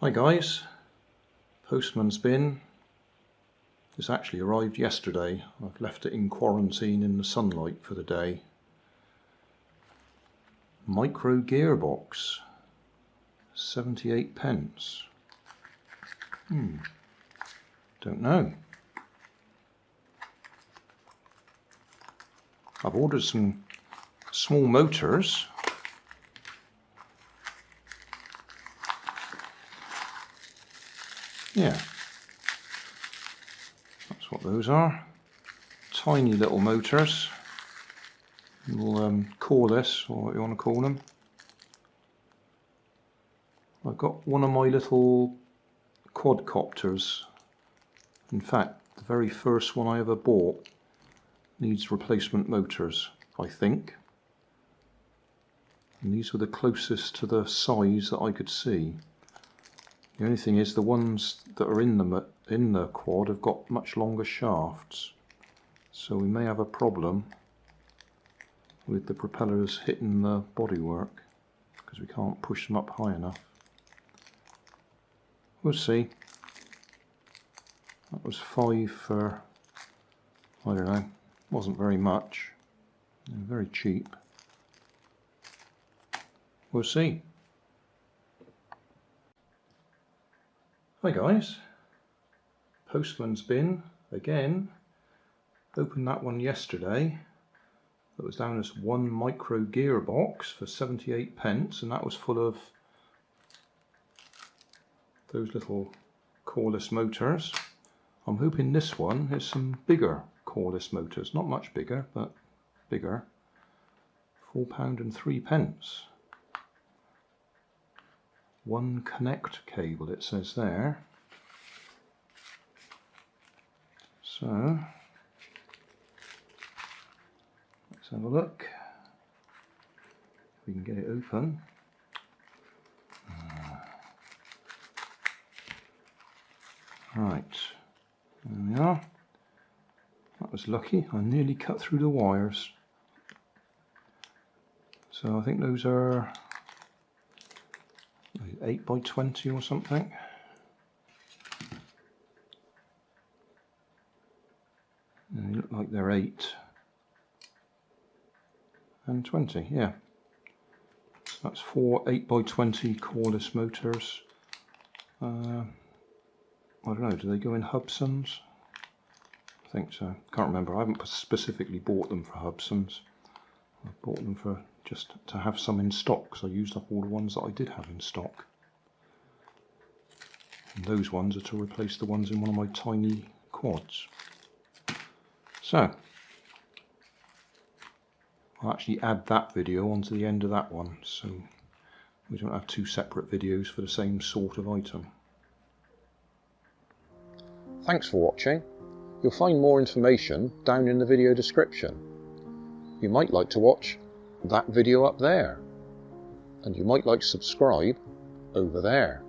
Hi guys, postman's bin. It's actually arrived yesterday. I've left it in quarantine in the sunlight for the day. Micro gearbox, 78 pence. Don't know. I've ordered some small motors. Yeah, that's what those are. Tiny little motors, little Coreless, or what you want to call them. I've got one of my little quadcopters. In fact, the very first one I ever bought needs replacement motors, I think. And these were the closest to the size that I could see. The only thing is the ones that are in the quad have got much longer shafts, so we may have a problem with the propellers hitting the bodywork because we can't push them up high enough. We'll see. That was $5 for, I don't know, wasn't very much. Very cheap. We'll see. Hi guys, postman's bin again. Opened that one yesterday. It was down as one micro gearbox for 78 pence, and that was full of those little Coreless motors. I'm hoping this one is some bigger Coreless motors, not much bigger, but bigger. £4.03. One connect cable, it says there. So let's have a look if we can get it open. Right, there we are. That was lucky, I nearly cut through the wires. So I think those are 8 by 20 or something. They look like they're 8 and 20, yeah. So that's 4 8 by 20 Coreless motors. I don't know, do they go in Hubsons? I think so. Can't remember. I haven't specifically bought them for Hubsons. I bought them for just to have some in stock because I used up all the ones that I did have in stock. And those ones are to replace the ones in one of my tiny quads. So I'll actually add that video onto the end of that one, so we don't have two separate videos for the same sort of item. Thanks for watching. You'll find more information down in the video description. You might like to watch that video up there, and you might like to subscribe over there.